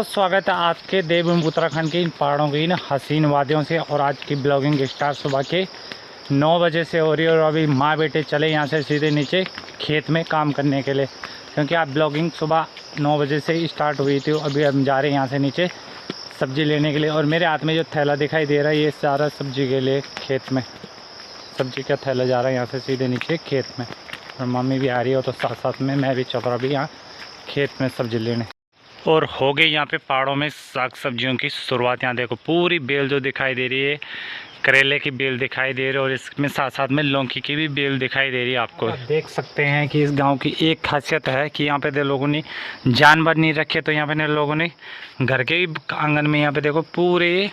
दोस्तों, स्वागत है आपके देवभूमि उत्तराखंड के इन पहाड़ों की इन हसीन वादियों से। और आज की ब्लॉगिंग स्टार्ट सुबह के 9 बजे से हो रही है। और अभी माँ बेटे चले यहाँ से सीधे नीचे खेत में काम करने के लिए, क्योंकि आप ब्लॉगिंग सुबह 9 बजे से ही स्टार्ट हुई थी। अभी हम जा रहे हैं यहाँ से नीचे सब्ज़ी लेने के लिए। और मेरे हाथ में जो थैला दिखाई दे रहा है ये सारा सब्ज़ी के लिए, खेत में सब्ज़ी का थैला जा रहा है यहाँ से सीधे नीचे खेत में। और मम्मी भी आ रही है, तो साथ साथ में मैं भी चल रहा भी यहाँ खेत में सब्ज़ी लेने। और हो गई यहाँ पे पहाड़ों में साग सब्जियों की शुरुआत। यहाँ देखो पूरी बेल जो दिखाई दे रही है, करेले की बेल दिखाई दे रही है। और इसमें साथ साथ में लौकी की भी बेल दिखाई दे रही है। आपको आप देख सकते हैं कि इस गांव की एक खासियत है कि यहाँ पे लोगों ने जानवर नहीं रखे, तो यहाँ पे लोगों ने घर के आंगन में यहाँ पे देखो पूरे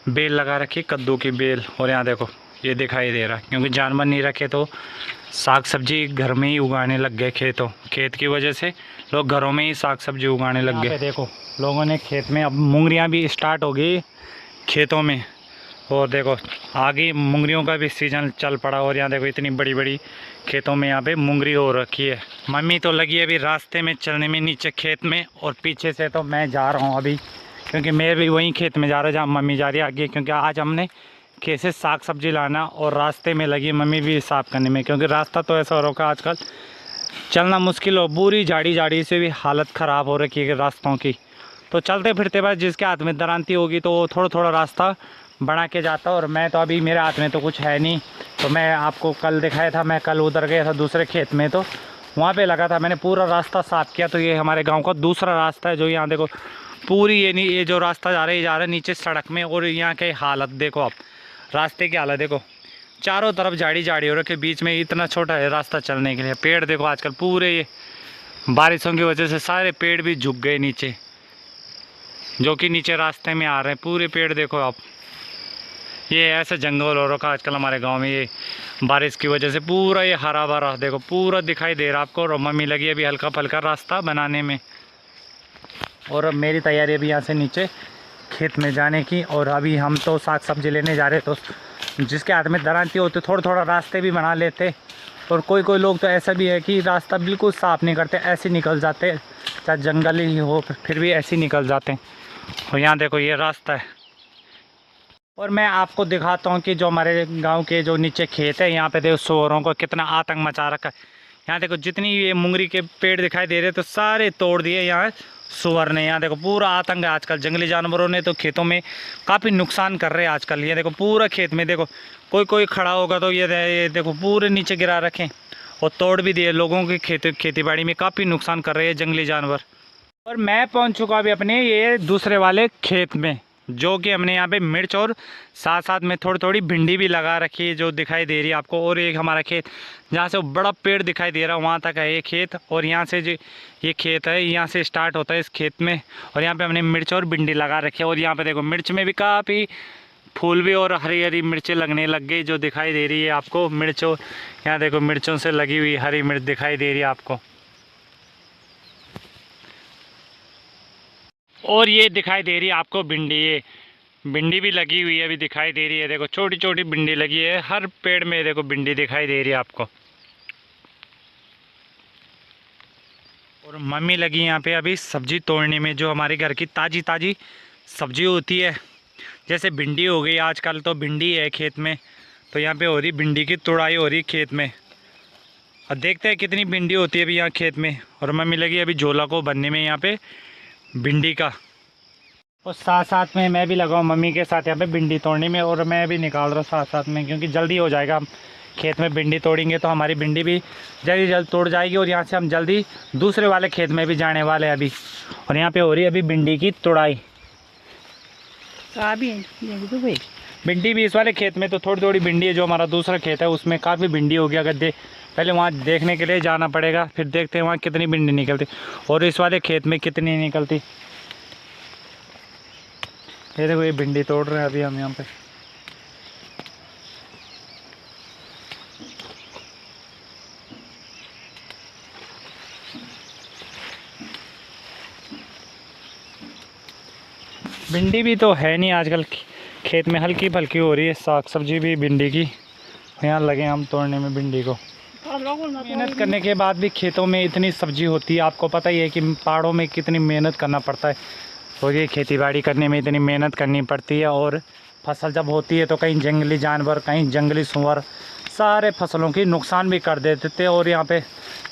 बेल लगा रखी, कद्दू की बेल। और यहाँ देखो ये दिखाई दे रहा है, क्योंकि जानवर नहीं रखे तो साग सब्जी घर में ही उगाने लग गए। खेत की वजह से लोग घरों में ही साग सब्जी उगाने लग गए। देखो लोगों ने खेत में अब मुंगरियां भी स्टार्ट हो गई खेतों में। और देखो आगे मुंगरियों का भी सीज़न चल पड़ा। और यहाँ देखो इतनी बड़ी बड़ी खेतों में यहाँ पे मुंगरी हो रखी है। मम्मी तो लगी है अभी रास्ते में चलने में नीचे खेत में, और पीछे से तो मैं जा रहा हूँ अभी, क्योंकि मैं भी वहीं खेत में जा रहा हूँ जहाँ मम्मी जा रही है आगे। क्योंकि आज हमने कैसे साग सब्जी लाना, और रास्ते में लगी मम्मी भी साफ़ करने में, क्योंकि रास्ता तो ऐसा हो रखा है आजकल चलना मुश्किल हो। पूरी झाड़ी से भी हालत ख़राब हो रखी है रास्तों की। तो चलते फिरते बस जिसके हाथ में दरांती होगी तो वो थोड़ा थोड़ा रास्ता बना के जाता। और मैं तो अभी मेरे हाथ में तो कुछ है नहीं। तो मैं आपको कल दिखाया था, मैं कल उधर गया था दूसरे खेत में, तो वहाँ पे लगा था मैंने पूरा रास्ता साफ़ किया। तो ये हमारे गाँव का दूसरा रास्ता है जो यहाँ देखो पूरी ये जो रास्ता जा रहा है नीचे सड़क में। और यहाँ की हालत देखो आप, रास्ते की हालत देखो, चारों तरफ झाड़ी हो रखे, बीच में इतना छोटा है रास्ता चलने के लिए। पेड़ देखो आजकल पूरे ये बारिशों की वजह से सारे पेड़ भी झुक गए नीचे, जो कि नीचे रास्ते में आ रहे हैं पूरे पेड़। देखो आप, ये ऐसा जंगल हो रखा आजकल हमारे गांव में, ये बारिश की वजह से पूरा ये हरा भरा देखो पूरा दिखाई दे रहा आपको। और मम्मी लगी अभी हल्का फुल्का रास्ता बनाने में। और अब मेरी तैयारी अभी यहाँ से नीचे खेत में जाने की। और अभी हम तो साग सब्जी लेने जा रहे, तो जिसके हाथ में दरांती होती थोड़ा थोड़ा रास्ते भी बना लेते। और कोई लोग तो ऐसा भी है कि रास्ता बिल्कुल साफ़ नहीं करते, ऐसे निकल जाते, चाहे जंगल ही हो फिर भी ऐसे निकल जाते हैं। और यहाँ देखो ये रास्ता है। और मैं आपको दिखाता हूँ कि जो हमारे गांव के जो नीचे खेत है, यहाँ पे देखो सूअरों को कितना आतंक मचा रखा है। यहाँ देखो जितनी ये मुंगरी के पेड़ दिखाई दे रहे तो सारे तोड़ दिए यहाँ सूअर ने। यहाँ देखो पूरा आतंक है आजकल, जंगली जानवरों ने तो खेतों में काफ़ी नुकसान कर रहे हैं आजकल। ये देखो पूरा खेत में देखो कोई खड़ा होगा तो ये देखो पूरे नीचे गिरा रखें और तोड़ भी दिए। लोगों की खेती बाड़ी में काफ़ी नुकसान कर रहे हैं जंगली जानवर। और मैं पहुँच चुका अभी अपने ये दूसरे वाले खेत में, जो कि हमने यहाँ पे मिर्च और साथ साथ में थोड़ी भिंडी भी लगा रखी है, जो दिखाई दे रही है आपको। और एक हमारा खेत जहाँ से बड़ा पेड़ दिखाई दे रहा है वहाँ तक है ये खेत। और यहाँ से जो ये खेत है यहाँ से स्टार्ट होता है इस खेत में। और यहाँ पे हमने मिर्च और भिंडी लगा रखी है। और यहाँ पे देखो मिर्च में भी काफ़ी फूल भी और हरी हरी मिर्चें लगने लग गई, जो दिखाई दे रही है आपको मिर्चों। यहाँ देखो मिर्चों से लगी हुई हरी मिर्च दिखाई दे रही है आपको। और ये दिखाई दे रही है आपको भिंडी, ये भिंडी भी लगी हुई है अभी दिखाई दे रही है। देखो छोटी छोटी भिंडी लगी है हर पेड़ में, देखो भिंडी दिखाई दे रही है आपको। और मम्मी लगी यहाँ पे अभी सब्जी तोड़ने में, जो हमारे घर की ताज़ी सब्जी होती है। जैसे भिंडी हो गई, आजकल तो भिंडी है खेत में, तो यहाँ पे हो रही भिंडी की तुड़ाई हो रही खेत में। और देखते हैं कितनी भिंडी होती है अभी यहाँ खेत में। और मम्मी लगी अभी झोला को भरने में यहाँ पे भिंडी का। और साथ साथ में मैं भी लगा हूँ मम्मी के साथ यहाँ पे भिंडी तोड़ने में। और मैं भी निकाल रहा हूँ साथ साथ में, क्योंकि जल्दी हो जाएगा। हम खेत में भिंडी तोड़ेंगे तो हमारी भिंडी भी जल्द तोड़ जाएगी। और यहाँ से हम जल्दी दूसरे वाले खेत में भी जाने वाले हैं अभी। और यहाँ पे हो रही है अभी भिंडी की तुड़ाई। भिंडी भी इस वाले खेत में तो थोड़ी भिंडी है, जो हमारा दूसरा खेत है उसमें काफ़ी भिंडी हो गया। अगर पहले वहाँ देखने के लिए जाना पड़ेगा, फिर देखते हैं वहाँ कितनी भिंडी निकलती और इस वाले खेत में कितनी निकलती। ये देखो ये भिंडी तोड़ रहे हैं अभी हम यहाँ पे। भिंडी भी तो है नहीं आजकल खेत में, हल्की फल्की हो रही है साग सब्जी भी भिंडी की। यहाँ लगे हम तोड़ने में भिंडी को। मेहनत करने के बाद भी खेतों में इतनी सब्जी होती है, आपको पता ही है कि पहाड़ों में कितनी मेहनत करना पड़ता है। तो ये खेती करने में इतनी मेहनत करनी पड़ती है, और फसल जब होती है तो कहीं जंगली जानवर, कहीं जंगली सूअर सारे फसलों की नुकसान भी कर देते थे। और यहाँ पे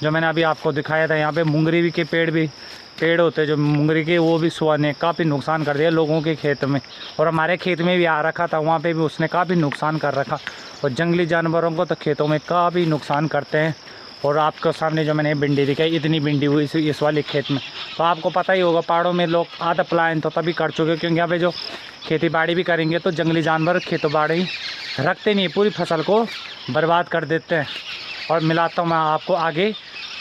जो मैंने अभी आपको दिखाया था, यहाँ पे मुंगरी के पेड़ होते हैं जो मुंगरी के, वो भी सुअर ने काफ़ी नुकसान कर दिया लोगों के खेत में। और हमारे खेत में भी आ रखा था, वहाँ पे भी उसने काफ़ी नुकसान कर रखा। और जंगली जानवरों को तो खेतों में काफ़ी नुकसान करते हैं। और आपके सामने जो मैंने भिंडी दिखाई, इतनी भिंडी हुई इस वाले खेत में, तो आपको पता ही होगा पहाड़ों में लोग आधा पलायन तो तभी कर चुके, क्योंकि यहाँ पे जो खेती बाड़ी भी करेंगे तो जंगली जानवर खेती बाड़ी रखते नहीं, पूरी फसल को बर्बाद कर देते हैं। और मिलाता हूँ मैं आपको आगे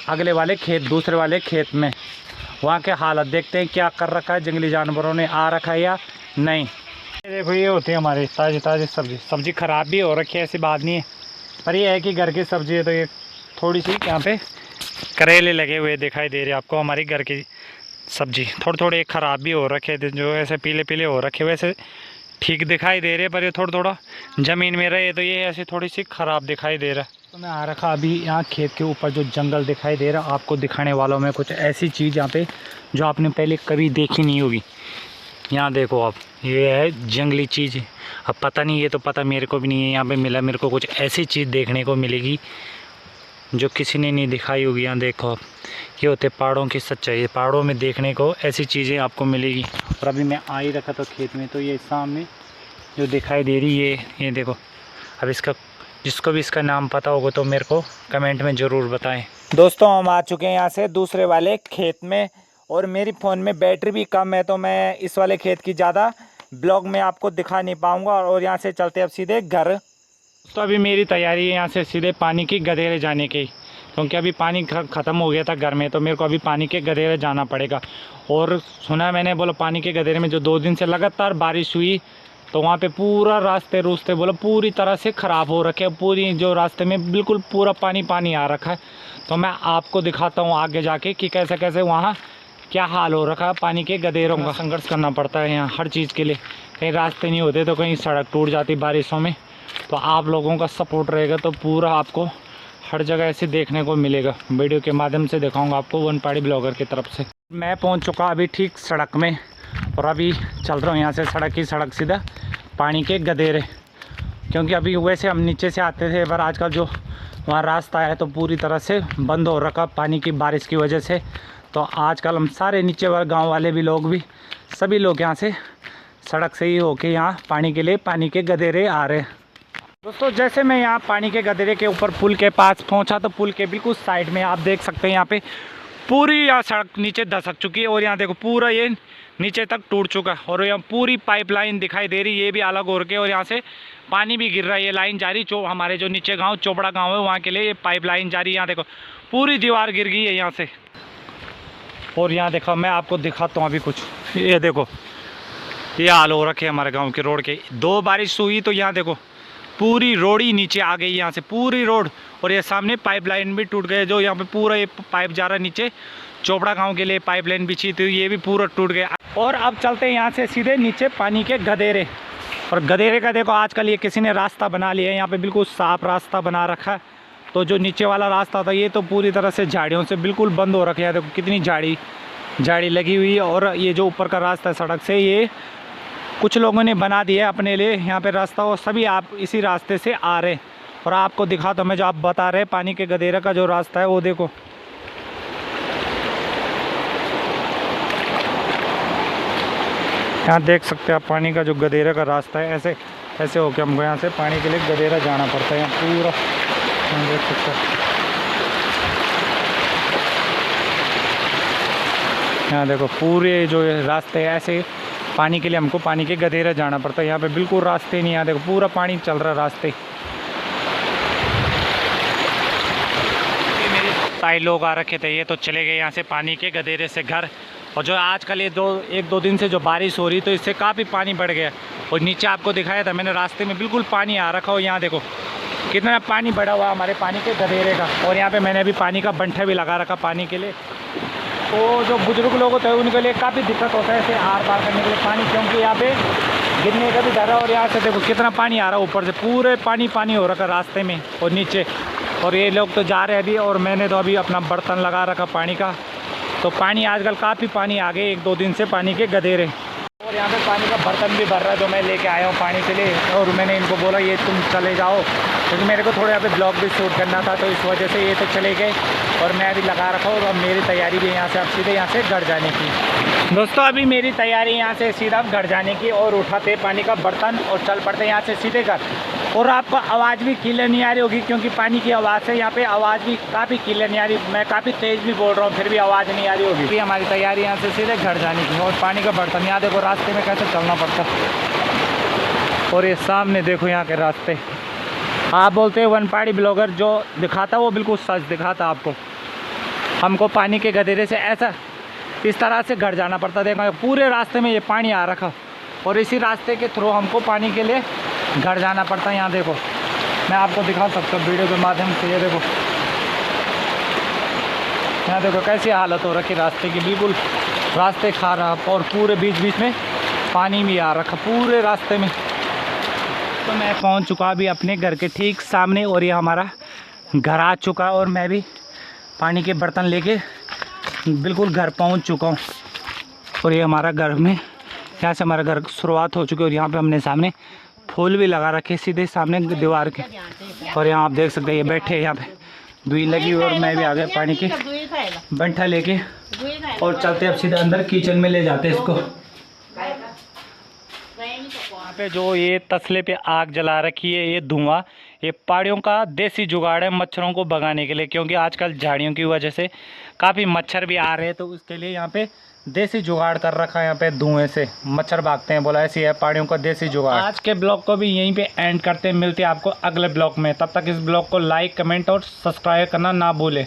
अगले वाले खेत, दूसरे वाले खेत में, वहाँ के हालत देखते हैं क्या कर रखा है जंगली जानवरों ने, आ रखा है या नहीं। देखो ये होती है हमारी ताज़ी सब्ज़ी ख़राब भी हो रखी है, ऐसी बात नहीं है, पर ये है कि घर की सब्ज़ी है तो ये थोड़ी सी यहाँ पे करेले लगे हुए दिखाई दे रहे हैं आपको। हमारी घर की सब्ज़ी थोड़े ख़राब भी हो रखे थे, जो ऐसे पीले हो रखे, वैसे ठीक दिखाई दे रहे, पर ये थोड़ा ज़मीन में रहे तो ये ऐसे थोड़ी सी ख़राब दिखाई दे रहा है। तो मैं आ रखा अभी यहाँ खेत के ऊपर जो जंगल दिखाई दे रहा, आपको दिखाने वालों में कुछ ऐसी चीज़ यहाँ पे जो आपने पहले कभी देखी नहीं होगी। यहाँ देखो आप, ये है जंगली चीज़। अब पता नहीं, ये तो पता मेरे को भी नहीं है, यहाँ पे मिला मेरे को कुछ ऐसी चीज़ देखने को मिलेगी जो किसी ने नहीं दिखाई होगी। यहाँ देखो आप, ये होते पहाड़ों की सच्चाई, पहाड़ों में देखने को ऐसी चीज़ें आपको मिलेगी। और अभी मैं आ ही रखा था खेत में, तो ये सामने जो दिखाई दे रही ये देखो। अब इसका जिसको भी इसका नाम पता होगा तो मेरे को कमेंट में ज़रूर बताएं। दोस्तों हम आ चुके हैं यहाँ से दूसरे वाले खेत में, और मेरी फ़ोन में बैटरी भी कम है, तो मैं इस वाले खेत की ज़्यादा ब्लॉग में आपको दिखा नहीं पाऊँगा। और यहाँ से चलते अब सीधे घर। तो अभी मेरी तैयारी है यहाँ से सीधे पानी की गदेरे जाने की, क्योंकि अभी पानी ख़त्म हो गया था घर में, तो मेरे को अभी पानी के गदेरे जाना पड़ेगा। और सुना मैंने, बोलो पानी के गदेरे में जो 2 दिन से लगातार बारिश हुई, तो वहाँ पे पूरा रास्ते बोलो पूरी तरह से ख़राब हो रखे, पूरी जो रास्ते में बिल्कुल पूरा पानी आ रखा है। तो मैं आपको दिखाता हूँ आगे जाके कि कैसे वहाँ क्या हाल हो रखा है पानी के गदेरों का। संघर्ष करना पड़ता है यहाँ हर चीज़ के लिए, कहीं रास्ते नहीं होते तो कहीं सड़क टूट जाती बारिशों में। तो आप लोगों का सपोर्ट रहेगा तो पूरा आपको हर जगह ऐसे देखने को मिलेगा, वीडियो के माध्यम से दिखाऊंगा आपको वन पहाड़ी ब्लॉगर की तरफ से। मैं पहुंच चुका अभी ठीक सड़क में, और अभी चल रहा हूँ यहाँ से सड़क सीधा पानी के गदेरे, क्योंकि अभी वैसे हम नीचे से आते थे, पर आजकल जो वहाँ रास्ता है तो पूरी तरह से बंद हो रखा पानी की बारिश की वजह से। तो आजकल हम सारे नीचे वाले गाँव वाले भी लोग भी सभी लोग यहाँ से सड़क से ही होके यहाँ पानी के लिए पानी के गदेरे आ रहे हैं। दोस्तों जैसे मैं यहाँ पानी के गदेरे के ऊपर पुल के पास पहुँचा, तो पुल के बिल्कुल साइड में आप देख सकते हैं यहाँ पे पूरी यहाँ सड़क नीचे धसक चुकी है, और यहाँ देखो पूरा ये नीचे तक टूट चुका है। और यहाँ पूरी पाइपलाइन दिखाई दे रही है, ये भी अलग हो रही है, और यहाँ से पानी भी गिर रहा है, ये लाइन जारी जो हमारे जो नीचे गाँव चोपड़ा गाँव है वहाँ के लिए ये पाइपलाइन जारी। यहाँ देखो पूरी दीवार गिर गई है यहाँ से। और यहाँ देखो मैं आपको दिखाता हूँ अभी कुछ, ये देखो ये हाल हो रखे हमारे गाँव के रोड के। 2 बारिश हुई तो यहाँ देखो पूरी रोड ही नीचे आ गई, यहाँ से पूरी रोड। और ये सामने पाइपलाइन भी टूट गए, जो यहाँ पे पूरा ये पाइप जा रहा है नीचे चोपड़ा गांव के लिए पाइपलाइन बिछी थी, ये भी पूरा टूट गया। और अब चलते हैं यहाँ से सीधे नीचे पानी के गदेरे। और गदेरे का देखो आजकल ये किसी ने रास्ता बना लिया है, यहाँ पे बिल्कुल साफ रास्ता बना रखा है। तो जो नीचे वाला रास्ता था ये तो पूरी तरह से झाड़ियों से बिल्कुल बंद हो रखा है, देखो कितनी झाड़ी लगी हुई है। और ये जो ऊपर का रास्ता है सड़क से, ये कुछ लोगों ने बना दिया है अपने लिए यहाँ पे रास्ता, और सभी आप इसी रास्ते से आ रहे। और आपको दिखा तो मैं जो आप बता रहे पानी के गदेरे का जो रास्ता है वो देखो, यहाँ देख सकते हैं आप पानी का जो गदेरे का रास्ता है, ऐसे होके हमको यहाँ से पानी के लिए गदेरा जाना पड़ता है। यहाँ पूरा देख सकते हैं, यहाँ देखो पूरे जो रास्ते ऐसे पानी के लिए हमको पानी के गदेरे जाना पड़ता है। यहाँ पे बिल्कुल रास्ते नहीं, यहाँ देखो पूरा पानी चल रहा रास्ते। ताई लोग आ रखे थे, ये तो चले गए यहाँ से पानी के गदेरे से घर। और जो आजकल ये 1-2 दिन से जो बारिश हो रही तो इससे काफ़ी पानी बढ़ गया। और नीचे आपको दिखाया था मैंने रास्ते में बिल्कुल पानी आ रखा हो, यहाँ देखो कितना पानी बढ़ा हुआ हमारे पानी के गदेरे का। और यहाँ पे मैंने अभी पानी का बंठा भी लगा रखा पानी के लिए। तो जो बुजुर्ग लोग होते हैं उनके लिए काफ़ी दिक्कत होता है ऐसे आर पार करने के लिए पानी, क्योंकि यहाँ पे गिरने का भी डर है। और यहाँ से देखो कितना पानी आ रहा है, ऊपर से पूरे पानी हो रखा रास्ते में और नीचे। और ये लोग तो जा रहे हैं अभी, और मैंने तो अभी अपना बर्तन लगा रखा पानी का। तो पानी आजकल काफ़ी पानी आ गए 1-2 दिन से पानी के गदेरे। और यहाँ पे पानी का बर्तन भी भर रहा है जो मैं लेके आया हूँ पानी के लिए। और मैंने इनको बोला ये तुम चले जाओ, क्योंकि मेरे को थोड़ा यहाँ पे ब्लॉग भी शूट करना था, तो इस वजह से ये तो चले गए और मैं अभी लगा रखा हूँ। और अब मेरी तैयारी भी यहाँ से अब सीधे यहाँ से घर जाने की। दोस्तों अभी मेरी तैयारी यहाँ से सीधा घर जाने की, और उठाते पानी का बर्तन और चल पड़ते यहाँ से सीधे घर। और आपको आवाज़ भी क्लियर नहीं आ रही होगी, क्योंकि पानी की आवाज़ से यहाँ पे आवाज़ भी काफ़ी क्लियर नहीं आ रही। मैं काफ़ी तेज़ भी बोल रहा हूँ, फिर भी आवाज़ नहीं आ रही होगी। कि हमारी तैयारी यहाँ से सीधे घर जाने की। और पानी का बर्तन यहाँ देखो रास्ते में कैसे चलना पड़ता है। और ये सामने देखो यहाँ के रास्ते। आप बोलते हैं वन पहाड़ी ब्लॉगर जो दिखाता वो बिल्कुल सच दिखाता आपको। हमको पानी के गधेरे से ऐसा इस तरह से घर जाना पड़ता। देखो पूरे रास्ते में ये पानी आ रखा, और इसी रास्ते के थ्रू हमको पानी के लिए घर जाना पड़ता है। यहाँ देखो मैं आपको दिखा सकता हूँ वीडियो के माध्यम से। ये देखो यहाँ देखो कैसी हालत हो रखी रास्ते की, बिल्कुल रास्ते खा रहा, और पूरे बीच बीच में पानी भी आ रखा पूरे रास्ते में। तो मैं पहुँच चुका अभी अपने घर के ठीक सामने, और ये हमारा घर आ चुका, और मैं भी पानी के बर्तन लेके बिल्कुल घर पहुँच चुका हूँ। और ये हमारा घर में यहाँ से हमारा घर शुरुआत हो चुकी है। और यहाँ पे हमने सामने फूल भी लगा रखे सीधे सामने दीवार के। और यहाँ आप देख सकते हैं ये बैठे यहाँ पे दुई लगी हुई, और मैं भी आ गया पानी के बंठा लेके, और चलते अब सीधा अंदर किचन में ले जाते इसको। यहाँ पे जो ये तसले पे आग जला रखी है, ये धुआं ये पहाड़ियों का देसी जुगाड़ है मच्छरों को भगाने के लिए, क्योंकि आजकल झाड़ियों की वजह से काफ़ी मच्छर भी आ रहे हैं। तो उसके लिए यहाँ पे देसी जुगाड़ कर रखा है, यहाँ पे धुएं से मच्छर भागते हैं, बोला ऐसी है पहाड़ियों का देसी जुगाड़। आज के ब्लॉग को भी यहीं पे एंड करते हैं, मिलते हैं आपको अगले ब्लॉग में। तब तक इस ब्लॉग को लाइक कमेंट और सब्सक्राइब करना ना भूलें।